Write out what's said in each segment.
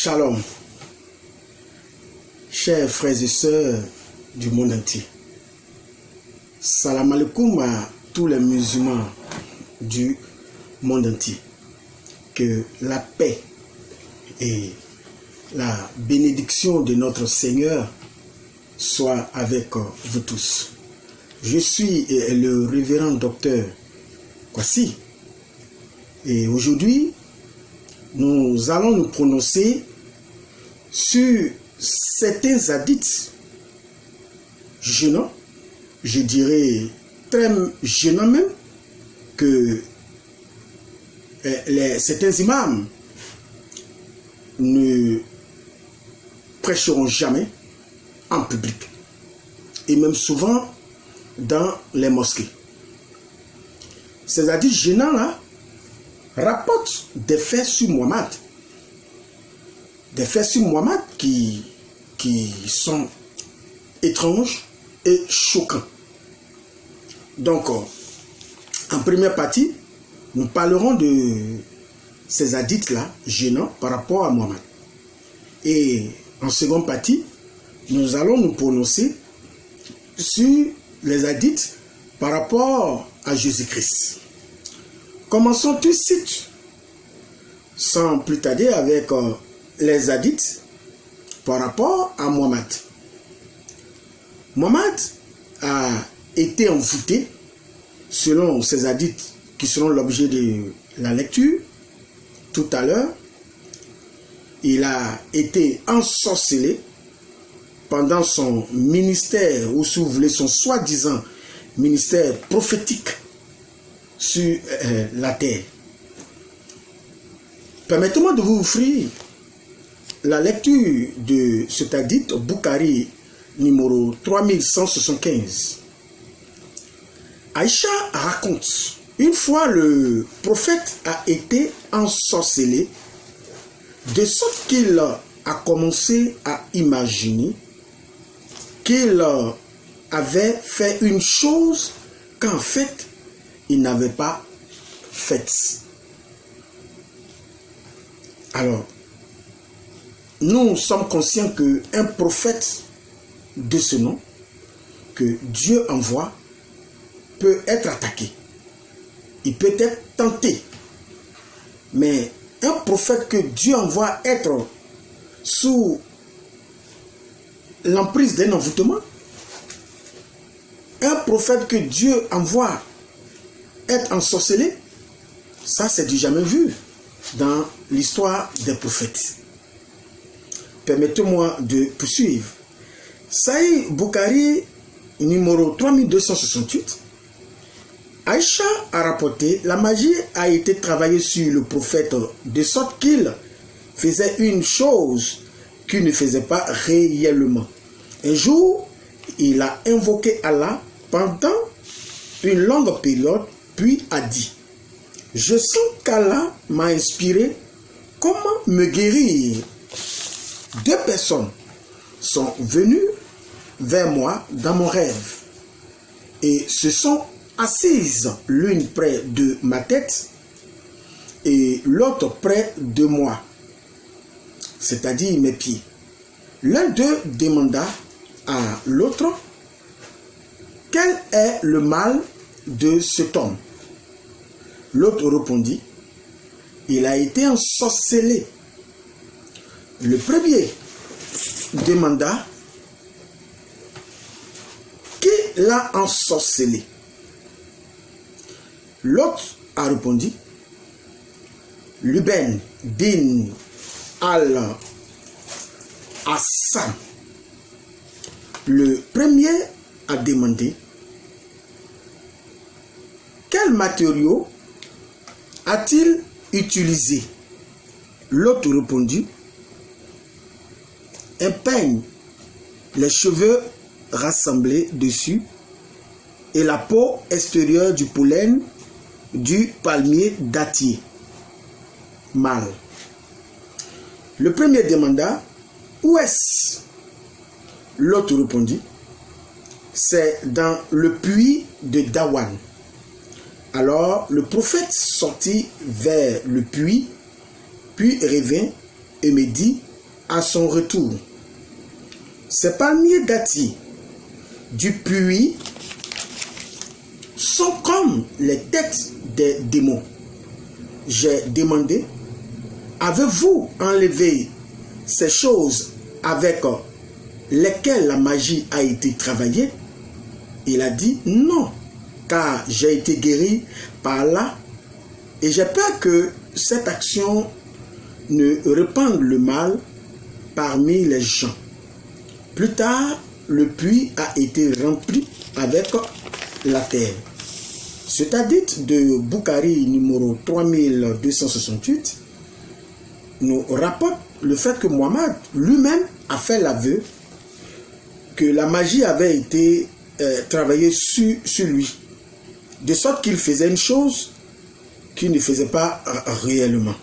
Shalom, chers frères et sœurs du monde entier. Salam alaikum à tous les musulmans du monde entier. Que la paix et la bénédiction de notre Seigneur soit avec vous tous. Je suis le révérend docteur Kwasi et aujourd'hui nous allons nous prononcer sur certains hadiths gênants, je dirais très gênants même, que certains imams ne prêcheront jamais en public et même souvent dans les mosquées. Ces hadiths gênants là rapportent des faits sur Mohammed. Des faits sur Mohammed qui sont étranges et choquants. Donc, en première partie, nous parlerons de ces hadiths-là gênants par rapport à Mohammed. Et en seconde partie, nous allons nous prononcer sur les hadiths par rapport à Jésus-Christ. Commençons tout de suite, sans plus tarder, avec les hadiths par rapport à Mohammed. Mohammed a été envoûté, selon ces hadiths qui seront l'objet de la lecture tout à l'heure. Il a été ensorcelé pendant son ministère, ou si vous voulez, son soi-disant ministère prophétique sur la terre. Permettez-moi de vous offrir la lecture de cet hadith, Bukhari numéro 3175. Aïcha raconte, une fois le prophète a été ensorcelé, de sorte qu'il a commencé à imaginer qu'il avait fait une chose qu'en fait il n'avait pas faite. Alors, nous sommes conscients qu'un prophète de ce nom, que Dieu envoie, peut être attaqué. Il peut être tenté. Mais un prophète que Dieu envoie être sous l'emprise d'un envoûtement, un prophète que Dieu envoie être ensorcelé, ça c'est du jamais vu dans l'histoire des prophètes. Permettez-moi de poursuivre. Sahih Bukhari numéro 3268. Aïcha a rapporté, la magie a été travaillée sur le prophète de sorte qu'il faisait une chose qu'il ne faisait pas réellement. Un jour, il a invoqué Allah pendant une longue période, puis a dit: je sens qu'Allah m'a inspiré comment me guérir. Deux personnes sont venues vers moi dans mon rêve et se sont assises l'une près de ma tête et l'autre près de moi, c'est-à-dire mes pieds. L'un d'eux demanda à l'autre: quel est le mal de cet homme? L'autre répondit: il a été ensorcelé. Le premier demanda: qui l'a ensorcelé? L'autre a répondu: Luben bin al-Assam. Le premier a demandé: quel matériau a-t-il utilisé? L'autre répondit: un peigne, les cheveux rassemblés dessus et la peau extérieure du pollen du palmier dattier. Mal. Le premier demanda: où est-ce? L'autre répondit: c'est dans le puits de Dawan. Alors le prophète sortit vers le puits, puis revint et me dit: à son retour, ces palmiers dattiers du puits sont comme les têtes des démons. J'ai demandé, avez-vous enlevé ces choses avec lesquelles la magie a été travaillée? Il a dit non, car j'ai été guéri par là et j'ai peur que cette action ne répande le mal parmi les gens. Plus tard, le puits a été rempli avec la terre. Cet hadith de Bukhari numéro 3268 nous rapporte le fait que Mohammed lui-même a fait l'aveu que la magie avait été travaillée sur lui, de sorte qu'il faisait une chose qu'il ne faisait pas réellement.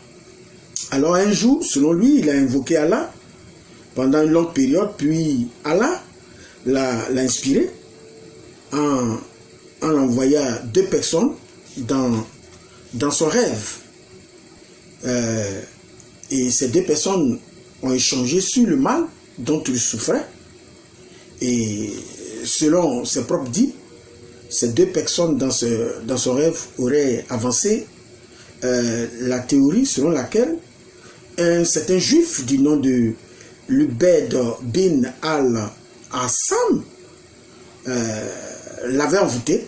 Alors un jour, selon lui, il a invoqué Allah pendant une longue période, puis Allah l'a inspiré en envoyant 2 personnes dans son rêve. Et ces 2 personnes ont échangé sur le mal dont il souffrait. Et selon ses propres dits, ces 2 personnes dans son rêve auraient avancé la théorie selon laquelle un certain juif du nom de Lubaid bin al-Assam l'avait envoûté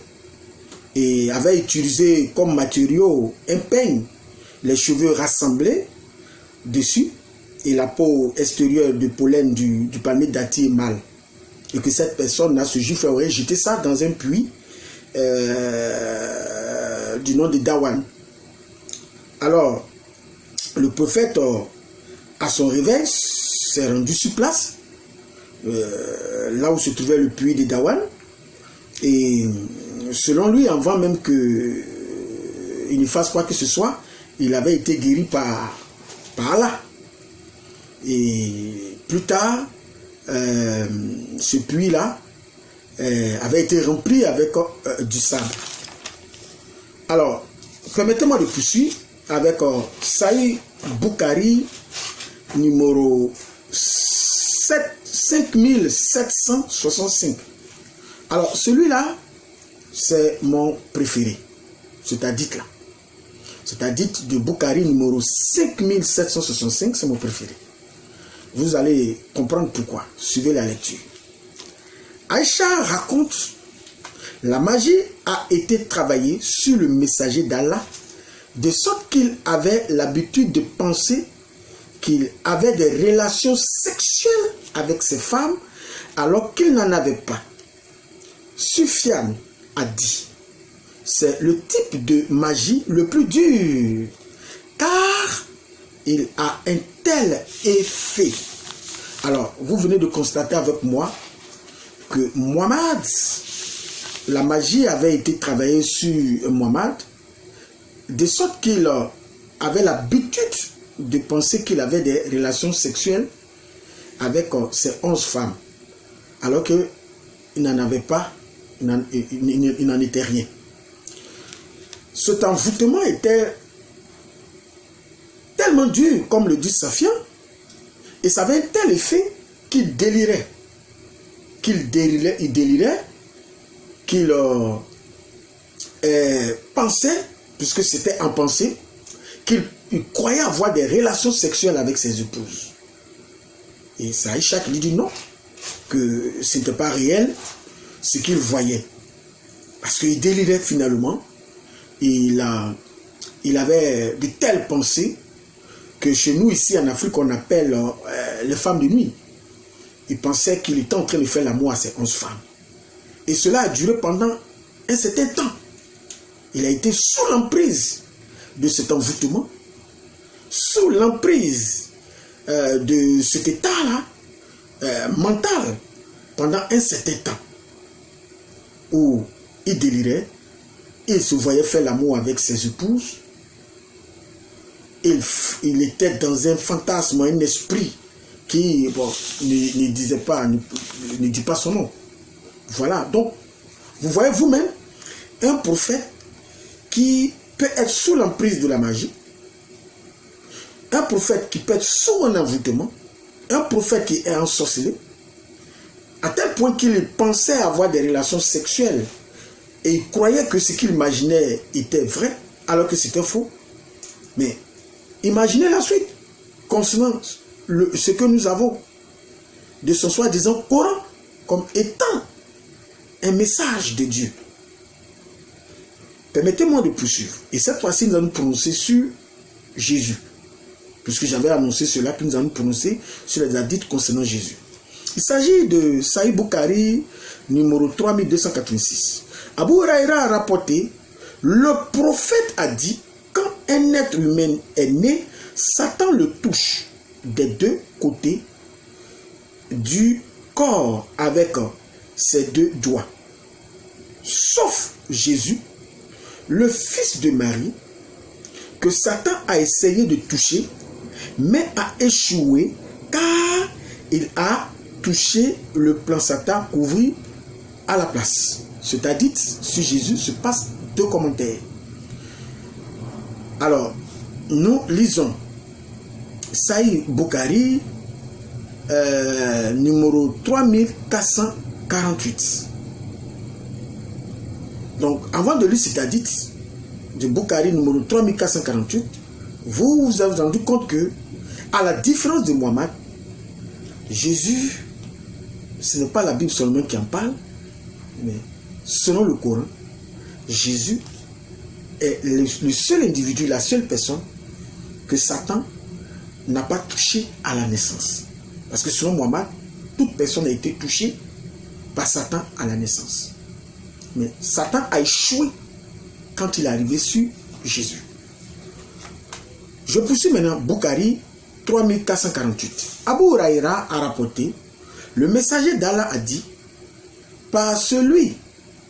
et avait utilisé comme matériau un peigne, les cheveux rassemblés dessus et la peau extérieure de pollen du palmier dattier mâle. Et que cette personne, ce juif, aurait jeté ça dans un puits du nom de Dawan. Alors, le prophète, à son réveil, s'est rendu sur place, là où se trouvait le puits de Dawan. Et selon lui, avant même qu'il ne fasse quoi que ce soit, il avait été guéri par Allah. Et plus tard, ce puits-là avait été rempli avec du sable. Alors, permettez-moi de poursuivre avec Sahih Bukhari numéro 5765. Alors, celui-là, c'est mon préféré. Cet hadith-là. Cet hadith de Bukhari numéro 5765, c'est mon préféré. Vous allez comprendre pourquoi. Suivez la lecture. Aïcha raconte, la magie a été travaillée sur le messager d'Allah, de sorte qu'il avait l'habitude de penser qu'il avait des relations sexuelles avec ses femmes alors qu'il n'en avait pas. Sufyan a dit, c'est le type de magie le plus dur, car il a un tel effet. Alors, vous venez de constater avec moi que Muhammad, la magie avait été travaillée sur Muhammad, de sorte qu'il avait l'habitude de penser qu'il avait des relations sexuelles avec ses 11 femmes, alors qu'il n'en avait pas, il n'en était rien. Cet envoûtement était tellement dur, comme le dit Safian, et ça avait un tel effet qu'il délirait. Qu'il délirait, qu'il pensait, puisque c'était en pensée, qu'il croyait avoir des relations sexuelles avec ses épouses. Et Aïcha lui dit non, que ce n'était pas réel ce qu'il voyait. Parce qu'il délirait finalement. Il avait de telles pensées que chez nous, ici en Afrique, on appelle les femmes de nuit. Il pensait qu'il était en train de faire l'amour à ses 11 femmes. Et cela a duré pendant un certain temps. Il a été sous l'emprise de cet envoûtement, sous l'emprise de cet état-là mental, pendant un certain temps, où il délirait, il se voyait faire l'amour avec ses épouses, il était dans un fantasme, un esprit qui ne disait pas, ne dit pas son nom. Voilà, donc, vous voyez vous-même, un prophète qui peut être sous l'emprise de la magie, un prophète qui peut être sous un envoûtement, un prophète qui est ensorcelé, à tel point qu'il pensait avoir des relations sexuelles et il croyait que ce qu'il imaginait était vrai, alors que c'était faux. Mais imaginez la suite concernant ce que nous avons de son soi-disant Coran comme étant un message de Dieu. Permettez-moi de poursuivre. Et cette fois-ci, nous allons prononcer sur Jésus. Puisque j'avais annoncé cela, puis nous allons prononcer sur les hadiths concernant Jésus. Il s'agit de Sahih Bukhari, numéro 3286. Abu Huraïra a rapporté, le prophète a dit, quand un être humain est né, Satan le touche des deux côtés du corps avec ses deux doigts. Sauf Jésus, le fils de Marie, que Satan a essayé de toucher, mais a échoué car il a touché le plan Satan couvert à la place. C'est-à-dire, sur Jésus se passe deux commentaires. Alors, nous lisons Sahih Bukhari, numéro 3448. Donc, avant de lire cet hadith de Bukhari, numéro 3448, vous vous avez rendu compte que, à la différence de Mohammed, Jésus, ce n'est pas la Bible seulement qui en parle, mais selon le Coran, Jésus est le seul individu, la seule personne que Satan n'a pas touché à la naissance. Parce que selon Mohammed, toute personne a été touchée par Satan à la naissance. Mais Satan a échoué quand il est arrivé sur Jésus. Je poursuis maintenant Bukhari 3448. Abu Huraïra a rapporté, le messager d'Allah a dit, par celui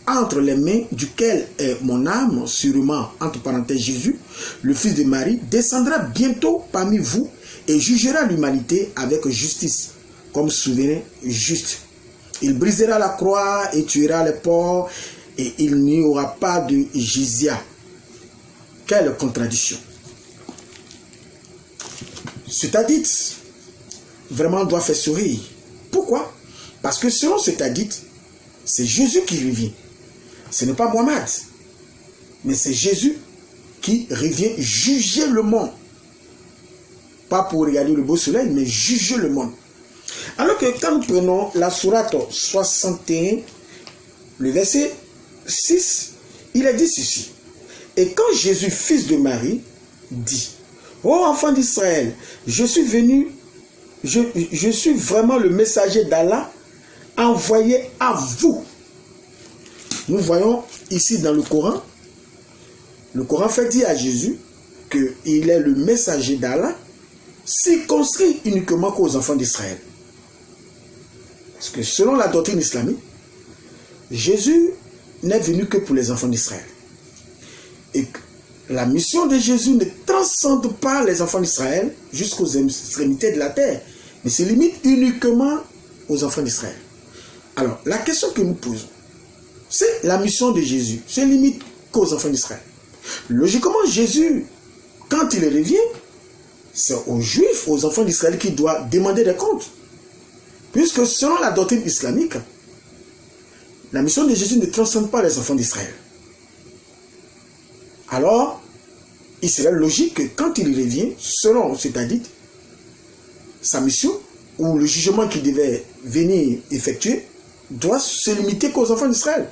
entre les mains duquel est mon âme, sûrement, entre parenthèses Jésus, le fils de Marie, descendra bientôt parmi vous et jugera l'humanité avec justice, comme souverain juste. Il brisera la croix et tuera les porcs, et il n'y aura pas de jizya. Quelle contradiction! Cet hadith vraiment doit faire sourire. Pourquoi? Parce que selon cet hadith, c'est Jésus qui revient. Ce n'est pas Mohammed, mais c'est Jésus qui revient juger le monde. Pas pour regarder le beau soleil, mais juger le monde. Alors que quand nous prenons la sourate 61, le verset 6, il a dit ceci. Et quand Jésus, fils de Marie, dit, ô enfants d'Israël, je suis venu, je suis vraiment le messager d'Allah envoyé à vous. Nous voyons ici dans le Coran fait dire à Jésus qu'il est le messager d'Allah circonscrit uniquement qu'aux enfants d'Israël. Parce que selon la doctrine islamique, Jésus n'est venu que pour les enfants d'Israël. Et la mission de Jésus ne transcende pas les enfants d'Israël jusqu'aux extrémités de la terre, mais se limite uniquement aux enfants d'Israël. Alors, la question que nous posons, c'est la mission de Jésus, se limite qu'aux enfants d'Israël. Logiquement, Jésus, quand il revient, c'est aux Juifs, aux enfants d'Israël qui doit demander des comptes. Puisque selon la doctrine islamique, la mission de Jésus ne transcende pas les enfants d'Israël. Alors, il serait logique que quand il revient, selon cet hadith, sa mission, ou le jugement qu'il devait venir effectuer, doit se limiter qu'aux enfants d'Israël.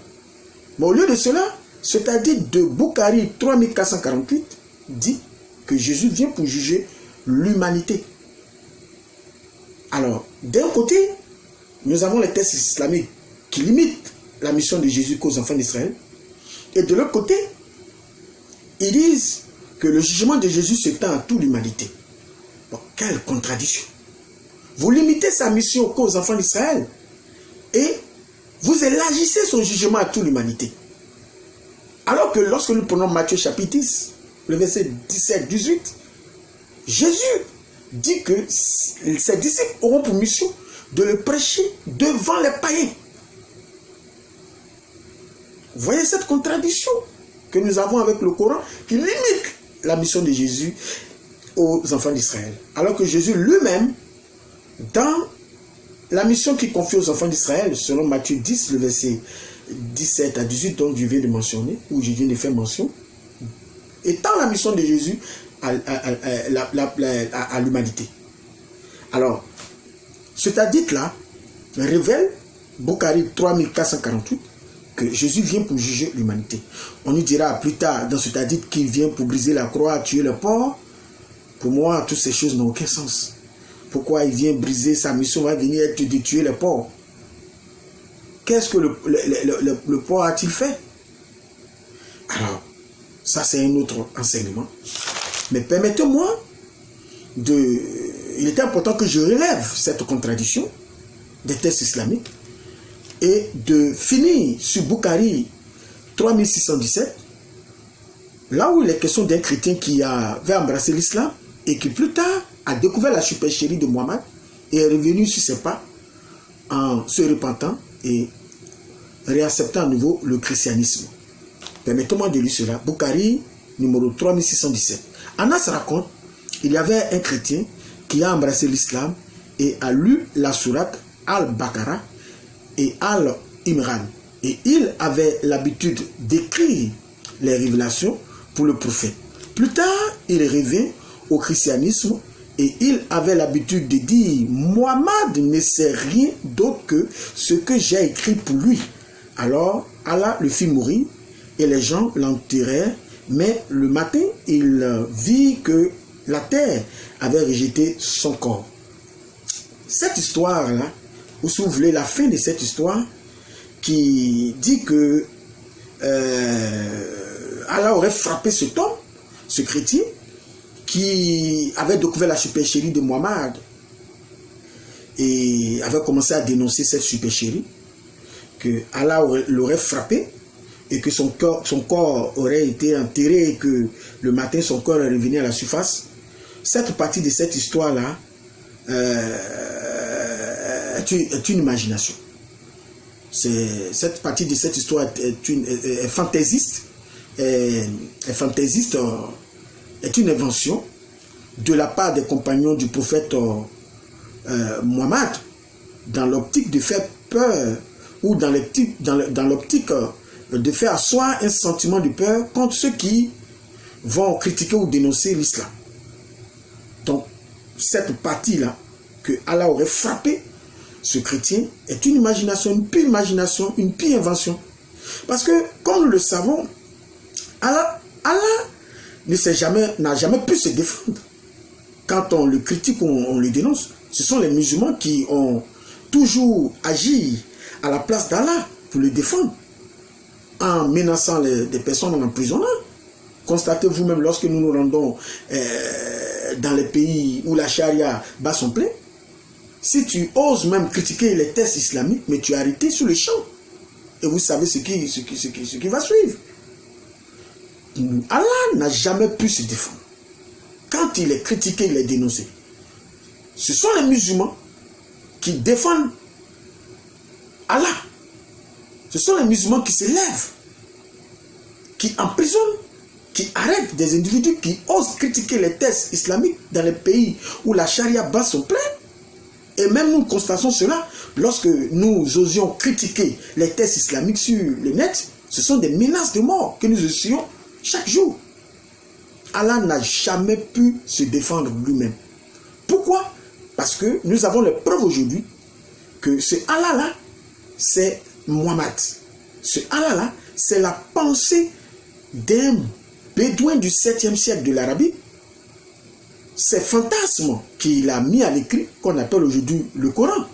Mais au lieu de cela, cet hadith de Bukhari 3448 dit que Jésus vient pour juger l'humanité. Alors, d'un côté, nous avons les textes islamiques qui limitent la mission de Jésus qu'aux enfants d'Israël. Et de l'autre côté, ils disent que le jugement de Jésus s'étend à toute l'humanité. Bon, quelle contradiction! Vous limitez sa mission qu'aux enfants d'Israël et vous élargissez son jugement à toute l'humanité. Alors que lorsque nous prenons Matthieu chapitre 10, le verset 17-18, Jésus dit que ses disciples auront pour mission de le prêcher devant les païens. Vous voyez cette contradiction que nous avons avec le Coran qui limite la mission de Jésus aux enfants d'Israël. Alors que Jésus lui-même Dans la mission qu'il confie aux enfants d'Israël, selon Matthieu 10, le verset 17 à 18, dont je viens de mentionner, où je viens de faire mention, étant la mission de Jésus à l'humanité. Alors, cet hadith-là révèle, Bukhari 3448, que Jésus vient pour juger l'humanité. On nous dira plus tard dans cet hadith qu'il vient pour briser la croix, tuer le porc. Pour moi, toutes ces choses n'ont aucun sens. Pourquoi il vient briser sa mission, va venir être de tuer le porc? Qu'est-ce que le porc a-t-il fait? Alors, ça c'est un autre enseignement. Mais permettez-moi il est important que je relève cette contradiction des textes islamiques et de finir sur Bukhari 3617, là où il est question d'un chrétien qui avait embrassé l'islam et qui plus tard a découvert la supercherie de Mohammed et est revenu sur ses pas en se repentant et réacceptant à nouveau le christianisme. Permettez-moi de lire cela. Bukhari, numéro 3617. Anas raconte, il y avait un chrétien qui a embrassé l'islam et a lu la sourate Al-Baqarah et Al-Imran. Et il avait l'habitude d'écrire les révélations pour le prophète. Plus tard, il revint au christianisme et il avait l'habitude de dire « Mohammed ne sait rien d'autre que ce que j'ai écrit pour lui ». Alors, Allah le fit mourir et les gens l'enterrèrent, mais le matin, il vit que la terre avait rejeté son corps. Cette histoire-là, ou si vous voulez la fin de cette histoire, qui dit que Allah aurait frappé cet homme, ce chrétien, qui avait découvert la supercherie de Mohammed et avait commencé à dénoncer cette supercherie, que Allah l'aurait frappé et que son corps aurait été enterré et que le matin son corps est revenu à la surface. Cette partie de cette histoire-là est une imagination. Cette partie de cette histoire est fantaisiste, est une invention de la part des compagnons du prophète Mohammed dans l'optique de faire peur ou dans l'optique de faire asseoir un sentiment de peur contre ceux qui vont critiquer ou dénoncer l'islam. Donc, cette partie-là que Allah aurait frappé ce chrétien est une imagination, une pure invention. Parce que, comme nous le savons, Allah n'a jamais pu se défendre. Quand on le critique ou on le dénonce, ce sont les musulmans qui ont toujours agi à la place d'Allah pour le défendre, en menaçant des personnes en emprisonnant. Constatez vous-même lorsque nous nous rendons dans les pays où la charia bat son plein, si tu oses même critiquer les textes islamiques, mais tu es arrêté sur le champ. Et vous savez ce qui va suivre. Allah n'a jamais pu se défendre. Quand il est critiqué, il est dénoncé. Ce sont les musulmans qui défendent Allah. Ce sont les musulmans qui se lèvent, qui emprisonnent, qui arrêtent des individus qui osent critiquer les textes islamiques dans les pays où la charia bat son plein. Et même nous constatons cela lorsque nous osions critiquer les textes islamiques sur le net. Ce sont des menaces de mort que nous essuyons chaque jour. Allah n'a jamais pu se défendre lui-même. Pourquoi? Parce que nous avons les preuves aujourd'hui que ce Allah-là, c'est Mohammed. Ce Allah-là, c'est la pensée d'un bédouin du 7e siècle de l'Arabie. Ces fantasmes qu'il a mis à l'écrit, qu'on appelle aujourd'hui le Coran.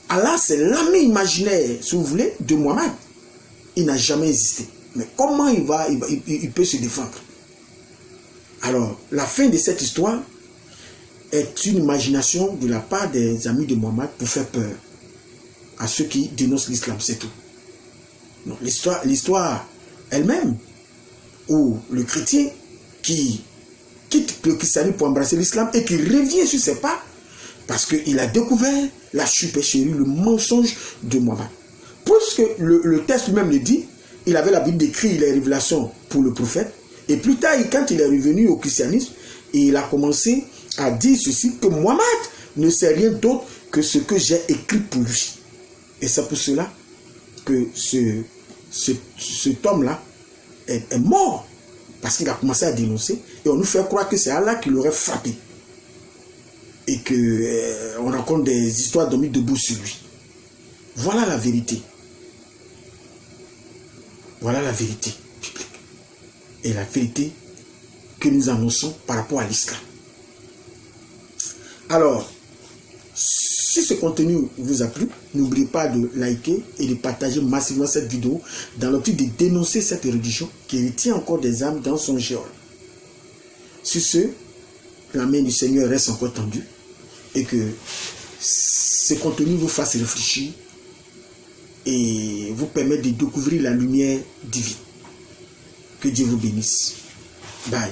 Allah, c'est l'ami imaginaire, si vous voulez, de Mohammed. Il n'a jamais existé. Mais comment il peut se défendre? Alors, la fin de cette histoire est une imagination de la part des amis de Mohammed pour faire peur à ceux qui dénoncent l'islam, c'est tout. L'histoire elle-même, où le chrétien qui quitte le christianisme pour embrasser l'islam et qui revient sur ses pas parce qu'il a découvert la supercherie, le mensonge de Mohammed. Puisque le texte lui-même le dit, il avait l'habitude d'écrire les révélations pour le prophète. Et plus tard, quand il est revenu au christianisme, il a commencé à dire ceci, que Mohammed ne sait rien d'autre que ce que j'ai écrit pour lui. Et c'est pour cela que cet homme-là est mort. Parce qu'il a commencé à dénoncer. Et on nous fait croire que c'est Allah qui l'aurait frappé. Et qu'on raconte des histoires de mis debout sur lui. Voilà la vérité. Voilà la vérité biblique. Et la vérité que nous annonçons par rapport à l'islam. Alors, si ce contenu vous a plu, n'oubliez pas de liker et de partager massivement cette vidéo dans l'optique de dénoncer cette religion qui retient encore des âmes dans son géol. Sur ce, la main du Seigneur reste encore tendue et que ce contenu vous fasse réfléchir et vous permette de découvrir la lumière divine. Que Dieu vous bénisse. Bye.